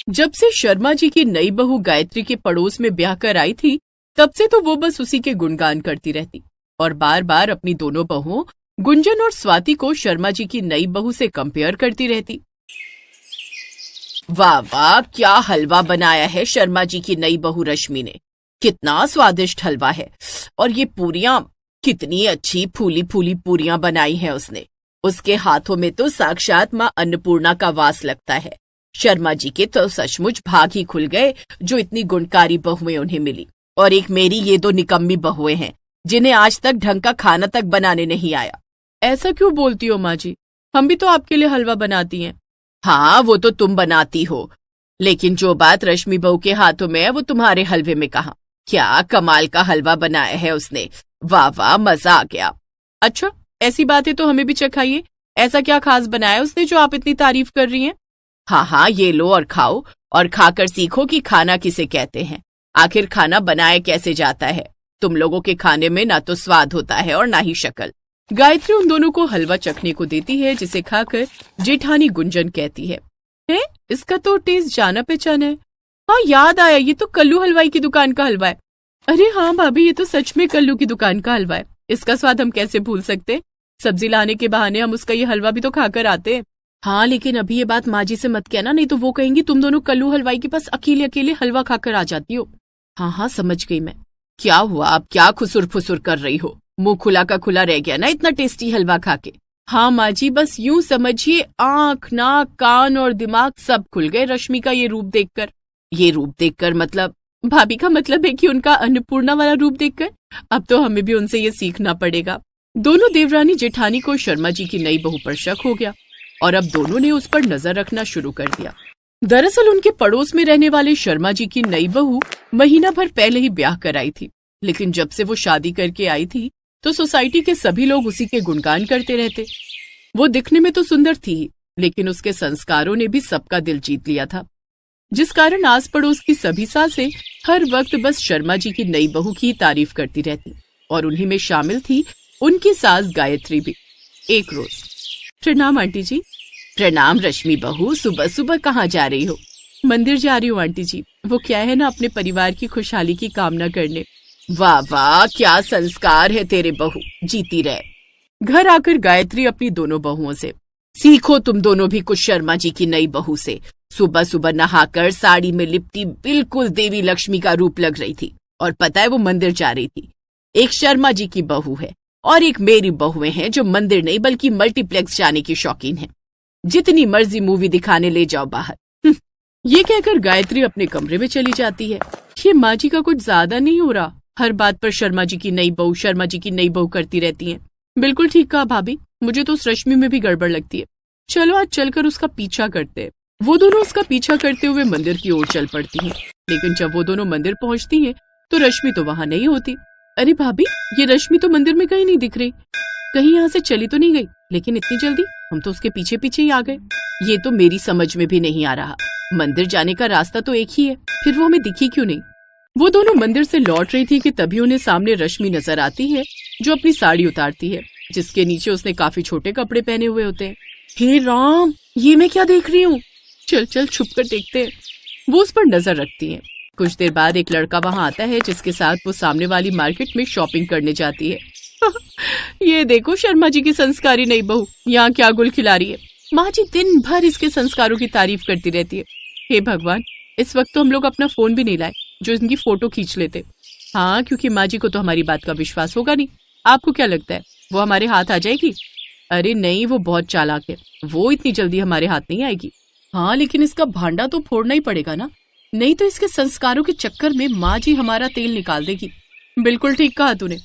जब से शर्मा जी की नई बहू गायत्री के पड़ोस में ब्याह कर आई थी, तब से तो वो बस उसी के गुणगान करती रहती और बार बार अपनी दोनों बहुओं गुंजन और स्वाति को शर्मा जी की नई बहू से कंपेयर करती रहती। वाह वाह, क्या हलवा बनाया है शर्मा जी की नई बहू रश्मि ने। कितना स्वादिष्ट हलवा है। और ये पूरियां, कितनी अच्छी फूली फूली पूरियां बनाई है उसने। उसके हाथों में तो साक्षात माँ अन्नपूर्णा का वास लगता है। शर्मा जी के तो सचमुच भाग ही खुल गए जो इतनी गुणकारी बहुएं उन्हें मिली। और एक मेरी ये दो निकम्मी बहुएं हैं जिन्हें आज तक ढंग का खाना तक बनाने नहीं आया। ऐसा क्यों बोलती हो माँ जी, हम भी तो आपके लिए हलवा बनाती हैं। हाँ, वो तो तुम बनाती हो, लेकिन जो बात रश्मि बहू के हाथों में है वो तुम्हारे हलवे में कहाँ। क्या कमाल का हलवा बनाया है उसने। वाह वाह, मजा आ गया। अच्छा, ऐसी बातें तो हमें भी चखाइए। ऐसा क्या खास बनाया उसने जो आप इतनी तारीफ कर रही हैं? हाँ हाँ, ये लो और खाओ, और खाकर सीखो कि खाना किसे कहते हैं। आखिर खाना बनाया कैसे जाता है। तुम लोगों के खाने में ना तो स्वाद होता है और ना ही शक्ल। गायत्री उन दोनों को हलवा चखने को देती है, जिसे खाकर जेठानी गुंजन कहती है, इसका तो टेस्ट जाना पहचाना है। हाँ, याद आया, ये तो कल्लू हलवाई की दुकान का हलवा है। अरे हाँ भाभी, ये तो सच में कल्लू की दुकान का हलवा है। इसका स्वाद हम कैसे भूल सकते। सब्जी लाने के बहाने हम उसका ये हलवा भी तो खाकर आते हैं। हाँ, लेकिन अभी ये बात माँ जी से मत कहना, नहीं तो वो कहेंगी तुम दोनों कल्लू हलवाई के पास अकेले अकेले हलवा खाकर आ जाती हो। हाँ हाँ, समझ गई मैं। क्या हुआ, आप क्या खुसुर फुसुर कर रही हो? मुंह खुला का खुला रह गया ना इतना टेस्टी हलवा खा के। हाँ माँ जी, बस यूं समझिए आंख, नाक, कान और दिमाग सब खुल गए रश्मि का ये रूप देखकर। ये रूप देखकर मतलब? भाभी का मतलब है कि उनका अन्नपूर्णा वाला रूप देखकर। अब तो हमें भी उनसे ये सीखना पड़ेगा। दोनों देवरानी जेठानी को शर्मा जी की नई बहू पर शक हो गया और अब दोनों ने उस पर नजर रखना शुरू कर दिया। दरअसल उनके पड़ोस में रहने वाले शर्मा जी की नई बहू महीना भर पहले ही ब्याह कर आई थी, लेकिन जब से वो शादी करके आई थी तो सोसाइटी के सभी लोग उसी के गुणगान करते रहते। वो दिखने में तो सुंदर थी ही, लेकिन उसके संस्कारों ने भी सबका दिल जीत लिया था, जिस कारण आस पड़ोस की सभी सासें हर वक्त बस शर्मा जी की नई बहू की तारीफ करती रहती और उन्हीं में शामिल थी उनकी सास गायत्री भी। एक रोज, प्रणाम आंटी जी। प्रणाम रश्मि बहू, सुबह सुबह कहाँ जा रही हो? मंदिर जा रही हूँ आंटी जी। वो क्या है ना, अपने परिवार की खुशहाली की कामना करने। वाह वाह, क्या संस्कार है तेरे बहू, जीती रहे। घर आकर गायत्री अपनी दोनों बहुओं से, सीखो तुम दोनों भी कुछ शर्मा जी की नई बहू से। सुबह सुबह नहाकर साड़ी में लिपटी बिल्कुल देवी लक्ष्मी का रूप लग रही थी, और पता है वो मंदिर जा रही थी। एक शर्मा जी की बहू है और एक मेरी बहुएं हैं जो मंदिर नहीं बल्कि मल्टीप्लेक्स जाने की शौकीन है। जितनी मर्जी मूवी दिखाने ले जाओ बाहर। ये कहकर गायत्री अपने कमरे में चली जाती है। ये माँ जी का कुछ ज्यादा नहीं हो रहा, हर बात पर शर्मा जी की नई बहू, शर्मा जी की नई बहू करती रहती हैं। बिल्कुल ठीक कहा भाभी, मुझे तो उस रश्मि में भी गड़बड़ लगती है। चलो आज चलकर उसका पीछा करते हैं। वो दोनों उसका पीछा करते हुए मंदिर की ओर चल पड़ती हैं, लेकिन जब वो दोनों मंदिर पहुंचती हैं तो रश्मि तो वहां नहीं होती। अरे भाभी, ये रश्मि तो मंदिर में कहीं नहीं दिख रही। कहीं यहाँ से चली तो नहीं गई? लेकिन इतनी जल्दी हम तो उसके पीछे पीछे ही आ गए। ये तो मेरी समझ में भी नहीं आ रहा। मंदिर जाने का रास्ता तो एक ही है, फिर वो हमें दिखी क्यों नहीं? वो दोनों मंदिर से लौट रही थी कि तभी उन्हें सामने रश्मि नजर आती है, जो अपनी साड़ी उतारती है, जिसके नीचे उसने काफी छोटे कपड़े पहने हुए होते हैं। हे राम, ये मैं क्या देख रही हूँ? चल चल छुप कर देखते हैं। वो उस पर नजर रखती है। कुछ देर बाद एक लड़का वहां आता है, जिसके साथ वो सामने वाली मार्केट में शॉपिंग करने जाती है। ये देखो शर्मा जी की संस्कारी नई बहू यहाँ क्या गुल खिला रही है। माँ जी दिन भर इसके संस्कारों की तारीफ करती रहती है। हे भगवान, इस वक्त तो हम लोग अपना फोन भी नहीं लाए जो इनकी फोटो खींच लेते। हाँ, क्योंकि माँ जी को तो हमारी बात का विश्वास होगा नहीं। आपको क्या लगता है वो हमारे हाथ आ जाएगी? अरे नहीं, वो बहुत चालाक है, वो इतनी जल्दी हमारे हाथ नहीं आएगी। हाँ, लेकिन इसका भांडा तो फोड़ना ही पड़ेगा ना, नहीं तो इसके संस्कारों के चक्कर में माँ जी हमारा तेल निकाल देगी। बिल्कुल ठीक कहा तूने,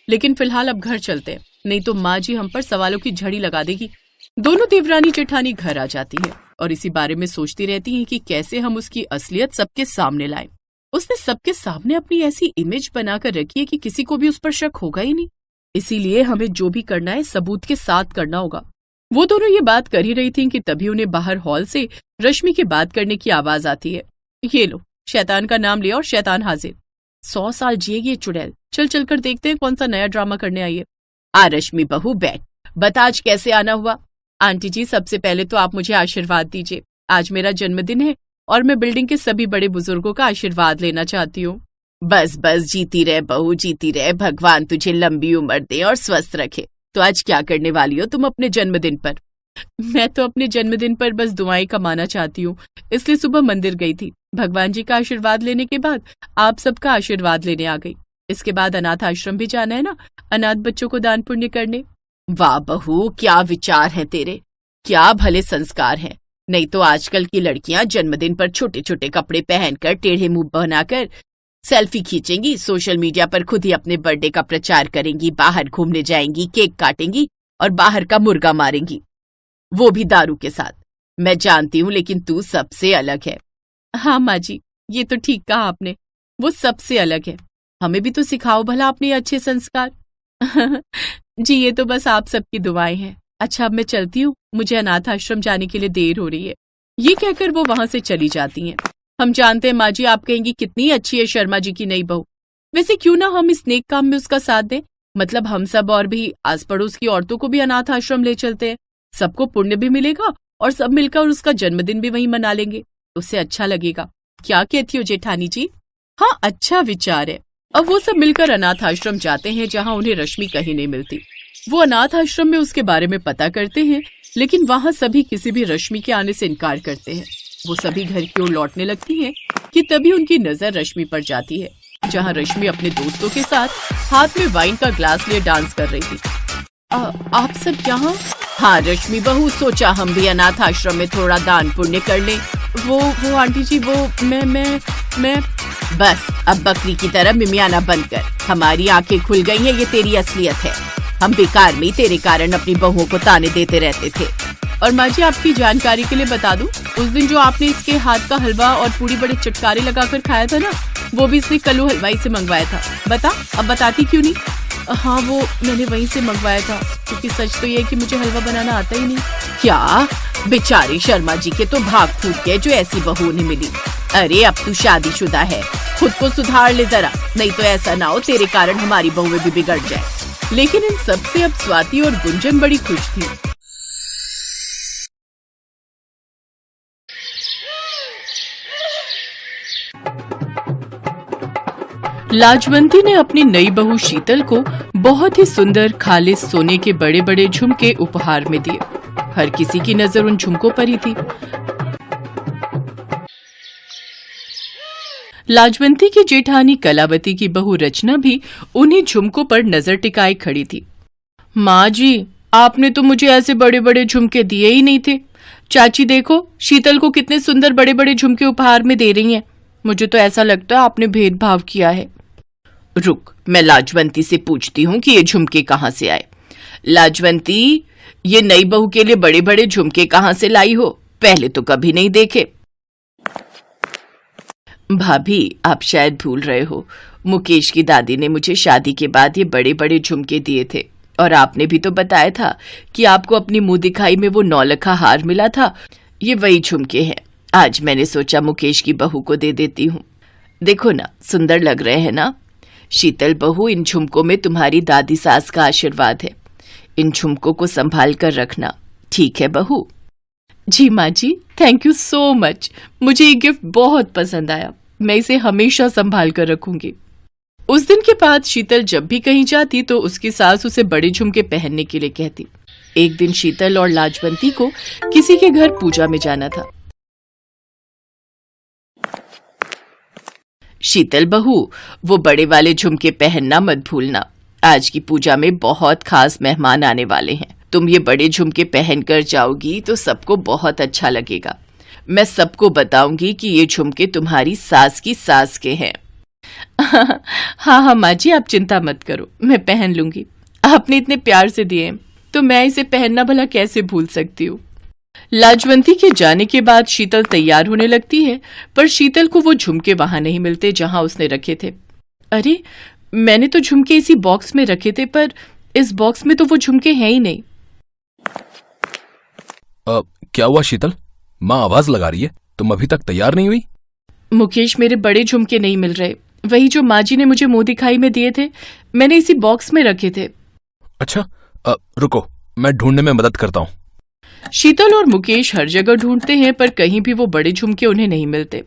लेकिन फिलहाल अब घर चलते हैं, नहीं तो माँ जी हम पर सवालों की झड़ी लगा देगी। दोनों देवरानी जेठानी घर आ जाती है और इसी बारे में सोचती रहती हैं कि कैसे हम उसकी असलियत सबके सामने लाएं। उसने सबके सामने अपनी ऐसी इमेज बनाकर रखी है कि किसी को भी उस पर शक होगा ही नहीं। इसीलिए हमें जो भी करना है सबूत के साथ करना होगा। वो दोनों ये बात कर ही रही थी कि तभी उन्हें बाहर हॉल से रश्मि के बात करने की आवाज आती है। ये लो, शैतान का नाम लिया और शैतान हाजिर। 100 साल जिएगी ये चुड़ैल। चल चलकर देखते हैं कौन सा नया ड्रामा करने आई है। आ रश्मि बहू बैठ, बता आज कैसे आना हुआ। आंटी जी, सबसे पहले तो आप मुझे आशीर्वाद दीजिए। आज मेरा जन्मदिन है और मैं बिल्डिंग के सभी बड़े बुजुर्गों का आशीर्वाद लेना चाहती हूँ। बस बस, जीती रहे बहू, जीती रहे। भगवान तुझे लंबी उम्र दे और स्वस्थ रखे। तो आज क्या करने वाली हो तुम अपने जन्मदिन पर? मैं तो अपने जन्मदिन पर बस दुआएं कमाना चाहती हूँ, इसलिए सुबह मंदिर गई थी। भगवान जी का आशीर्वाद लेने के बाद आप सबका आशीर्वाद लेने आ गई। इसके बाद अनाथ आश्रम भी जाना है ना, अनाथ बच्चों को दान पुण्य करने। वाह बहू, क्या विचार हैं तेरे, क्या भले संस्कार हैं। नहीं तो आजकल की लड़कियां जन्मदिन पर छोटे छोटे कपड़े पहनकर टेढ़े मुंह बनाकर सेल्फी खींचेंगी, सोशल मीडिया पर खुद ही अपने बर्थडे का प्रचार करेंगी, बाहर घूमने जाएंगी, केक काटेंगी और बाहर का मुर्गा मारेंगी, वो भी दारू के साथ। मैं जानती हूँ, लेकिन तू सबसे अलग है। हाँ माँ जी, ये तो ठीक कहा आपने, वो सबसे अलग है। हमें भी तो सिखाओ भला अपने अच्छे संस्कार। जी ये तो बस आप सबकी दुआएं हैं। अच्छा अब मैं चलती हूँ, मुझे अनाथ आश्रम जाने के लिए देर हो रही है। ये कहकर वो वहां से चली जाती हैं। हम जानते हैं माँ जी, आप कहेंगी कितनी अच्छी है शर्मा जी की नई बहू। वैसे क्यों ना हम इस नेक काम में उसका साथ दें, मतलब हम सब और भी आस पड़ोस की औरतों को भी अनाथ आश्रम ले चलते हैं। सबको पुण्य भी मिलेगा और सब मिलकर उसका जन्मदिन भी वहीं मना लेंगे, उससे अच्छा लगेगा। क्या कहती हो जेठानी जी? हाँ अच्छा विचार है। अब वो सब मिलकर अनाथ आश्रम जाते हैं जहाँ उन्हें रश्मि कहीं नहीं मिलती। वो अनाथ आश्रम में उसके बारे में पता करते हैं, लेकिन वहाँ सभी किसी भी रश्मि के आने से इनकार करते हैं। वो सभी घर की ओर लौटने लगती हैं कि तभी उनकी नजर रश्मि पर जाती है, जहाँ रश्मि अपने दोस्तों के साथ हाथ में वाइन का ग्लास लिए डांस कर रही थी। आप सब यहाँ? हाँ रश्मि बहू, सोचा हम भी अनाथ आश्रम में थोड़ा दान पुण्य कर लें। वो आंटी जी, वो मैं बस अब बकरी की तरह मिमियाना बंद कर। हमारी आंखें खुल गई हैं, ये तेरी असलियत है। हम बेकार में तेरे कारण अपनी बहुओं को ताने देते रहते थे। और माँ जी आपकी जानकारी के लिए बता दूं, उस दिन जो आपने इसके हाथ का हलवा और पूरी बड़े चटकारे लगाकर खाया था ना, वो भी इसने कल्लू हलवाई से मंगवाया था। बता, अब बताती क्यों नहीं? हाँ वो मैंने वहीं से मंगवाया था, क्योंकि सच तो ये है कि मुझे हलवा बनाना आता ही नहीं। क्या? बेचारी शर्मा जी के तो भाग फूट गए जो ऐसी बहू नहीं मिली। अरे अब तू शादीशुदा है, खुद को सुधार ले जरा, नहीं तो ऐसा ना हो तेरे कारण हमारी बहुएं भी बिगड़ जाए। लेकिन इन सबसे अब स्वाति और गुंजन बड़ी खुश थी। लाजवंती ने अपनी नई बहू शीतल को बहुत ही सुंदर खालिस सोने के बड़े बड़े झुमके उपहार में दिए। हर किसी की नजर उन झुमकों पर ही थी। लाजवंती की जेठानी कलावती की बहू रचना भी उन्हीं झुमकों पर नजर टिकाए खड़ी थी। माँ जी, आपने तो मुझे ऐसे बड़े बड़े झुमके दिए ही नहीं थे। चाची देखो, शीतल को कितने सुंदर बड़े बड़े झुमके उपहार में दे रही हैं। मुझे तो ऐसा लगता है आपने भेदभाव किया है। रुक, मैं लाजवंती से पूछती हूँ कि ये झुमके कहाँ से आए। लाजवंती, ये नई बहू के लिए बड़े बड़े झुमके कहाँ से लाई हो? पहले तो कभी नहीं देखे। भाभी, आप शायद भूल रहे हो, मुकेश की दादी ने मुझे शादी के बाद ये बड़े बड़े झुमके दिए थे, और आपने भी तो बताया था कि आपको अपनी मुंह दिखाई में वो नौलखा हार मिला था। ये वही झुमके हैं। आज मैंने सोचा मुकेश की बहू को दे देती हूँ। देखो ना, सुंदर लग रहे हैं ना? शीतल बहू, इन झुमकों में तुम्हारी दादी सास का आशीर्वाद है। इन झुमकों को संभाल कर रखना, ठीक है बहू? जी माँ जी, थैंक यू सो मच। मुझे ये गिफ्ट बहुत पसंद आया, मैं इसे हमेशा संभाल कर रखूंगी। उस दिन के बाद शीतल जब भी कहीं जाती तो उसकी सास उसे बड़े झुमके पहनने के लिए कहती। एक दिन शीतल और लाजवंती को किसी के घर पूजा में जाना था। शीतल बहू, वो बड़े वाले झुमके पहनना मत भूलना। आज की पूजा में बहुत खास मेहमान आने वाले हैं। तुम ये बड़े झुमके पहनकर जाओगी तो सबको बहुत अच्छा लगेगा। मैं सबको बताऊंगी कि ये झुमके तुम्हारी सास की सास के हैं। हाँ माँ जी, आप चिंता मत करो, मैं पहन लूंगी। आपने इतने प्यार से दिए तो मैं इसे पहनना भला कैसे भूल सकती हूँ। लाजवंती के जाने के बाद शीतल तैयार होने लगती है, पर शीतल को वो झुमके वहां नहीं मिलते जहां उसने रखे थे। अरे, मैंने तो झुमके इसी बॉक्स में रखे थे, पर इस बॉक्स में तो वो झुमके हैं ही नहीं। क्या हुआ शीतल? माँ आवाज लगा रही है, तुम अभी तक तैयार नहीं हुई? मुकेश, मेरे बड़े झुमके नहीं मिल रहे। वही जो माँ जी ने मुझे मुंह दिखाई में दिए थे, मैंने इसी बॉक्स में रखे थे। अच्छा, रुको, मैं ढूंढने में मदद करता हूँ। शीतल और मुकेश हर जगह ढूंढते हैं पर कहीं भी वो बड़े झुमके उन्हें नहीं मिलते।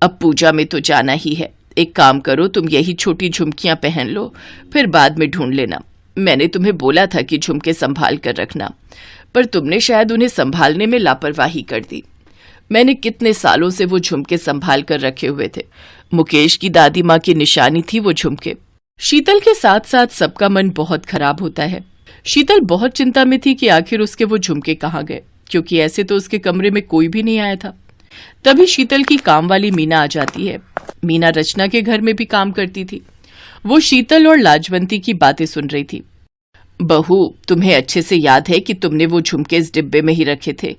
अब पूजा में तो जाना ही है, एक काम करो, तुम यही छोटी झुमकियां पहन लो, फिर बाद में ढूंढ लेना। मैंने तुम्हें बोला था कि झुमके संभाल कर रखना, पर तुमने शायद उन्हें संभालने में लापरवाही कर दी। मैंने कितने सालों से वो झुमके संभाल कर रखे हुए थे। मुकेश की दादी माँ की निशानी थी वो झुमके। शीतल के साथ साथ सबका मन बहुत खराब होता है। शीतल बहुत चिंता में थी कि आखिर उसके वो झुमके कहाँ गए, क्योंकि ऐसे तो उसके कमरे में कोई भी नहीं आया था। तभी शीतल की काम वाली मीना आ जाती है। मीना रचना के घर में भी काम करती थी। वो शीतल और लाजवंती की बातें सुन रही थी। बहू, तुम्हें अच्छे से याद है कि तुमने वो झुमके इस डिब्बे में ही रखे थे,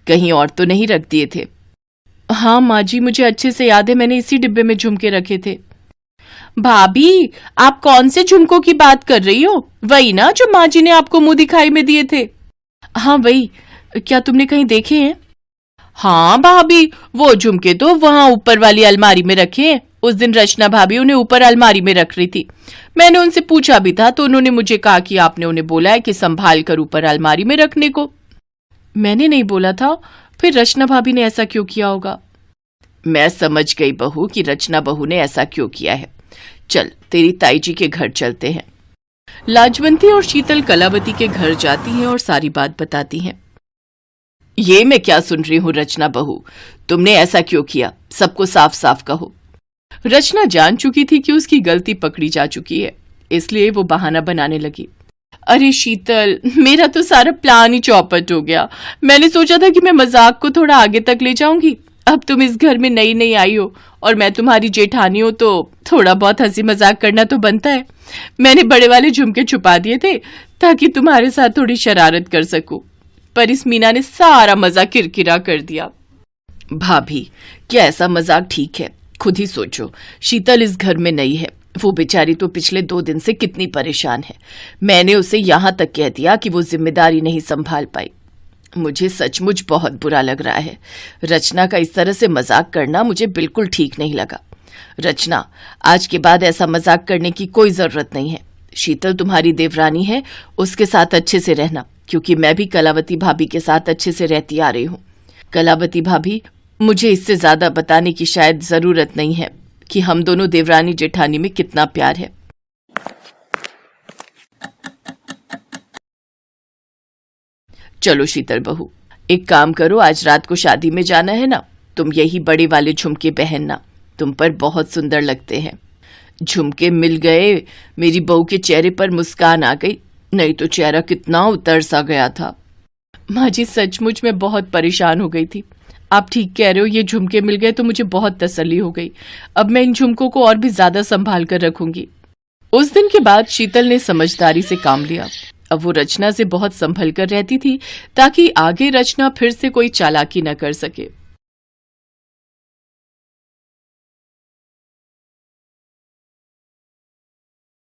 कहीं और तो नहीं रख दिए थे? हाँ माँ जी, मुझे अच्छे से याद है, मैंने इसी डिब्बे में झुमके रखे थे। भाभी, आप कौन से झुमकों की बात कर रही हो? वही ना जो माँ जी ने आपको मुंह दिखाई में दिए थे? हाँ वही। क्या तुमने कहीं देखे हैं? हाँ भाभी, वो झुमके तो वहां ऊपर वाली अलमारी में रखे हैं। उस दिन रचना भाभी उन्हें ऊपर अलमारी में रख रही थी। मैंने उनसे पूछा भी था तो उन्होंने मुझे कहा कि आपने उन्हें बोला है कि संभाल कर ऊपर अलमारी में रखने को। मैंने नहीं बोला था, फिर रचना भाभी ने ऐसा क्यों किया होगा? मैं समझ गई बहू कि रचना बहू ने ऐसा क्यों किया है। चल, तेरी ताई जी के घर चलते हैं। लाजवंती और शीतल कलावती के घर जाती हैं और सारी बात बताती हैं। ये मैं क्या सुन रही हूँ रचना बहू, तुमने ऐसा क्यों किया? सबको साफ साफ कहो। रचना जान चुकी थी कि उसकी गलती पकड़ी जा चुकी है, इसलिए वो बहाना बनाने लगी। अरे शीतल, मेरा तो सारा प्लान ही चौपट हो गया। मैंने सोचा था कि मैं मजाक को थोड़ा आगे तक ले जाऊंगी। अब तुम इस घर में नई नई आई हो और मैं तुम्हारी जेठानी हूं, तो थोड़ा बहुत हंसी मजाक करना तो बनता है। मैंने बड़े वाले झुमके छुपा दिए थे ताकि तुम्हारे साथ थोड़ी शरारत कर सकूं, पर इस मीना ने सारा मजाक किरकिरा कर दिया। भाभी, क्या ऐसा मजाक ठीक है? खुद ही सोचो, शीतल इस घर में नई है, वो बेचारी तो पिछले 2 दिन से कितनी परेशान है। मैंने उसे यहां तक कह दिया कि वो जिम्मेदारी नहीं संभाल पाई। मुझे सचमुच बहुत बुरा लग रहा है। रचना का इस तरह से मजाक करना मुझे बिल्कुल ठीक नहीं लगा। रचना, आज के बाद ऐसा मजाक करने की कोई जरूरत नहीं है। शीतल तुम्हारी देवरानी है, उसके साथ अच्छे से रहना, क्योंकि मैं भी कलावती भाभी के साथ अच्छे से रहती आ रही हूँ। कलावती भाभी, मुझे इससे ज्यादा बताने की शायद जरूरत नहीं है कि हम दोनों देवरानी जेठानी में कितना प्यार है। चलो शीतल बहू, एक काम करो, आज रात को शादी में जाना है ना, तुम यही बड़े वाले झुमके पहनना, तुम पर बहुत सुंदर लगते हैं। झुमके मिल गए, मेरी बहू के चेहरे पर मुस्कान आ गई, नहीं तो चेहरा कितना उतर सा गया था। माँ जी, सचमुच मैं बहुत परेशान हो गई थी। आप ठीक कह रहे हो, ये झुमके मिल गए तो मुझे बहुत तसल्ली हो गई। अब मैं इन झुमकों को और भी ज्यादा संभाल कर रखूंगी। उस दिन के बाद शीतल ने समझदारी से काम लिया। अब वो रचना से बहुत संभल कर रहती थी ताकि आगे रचना फिर से कोई चालाकी न कर सके।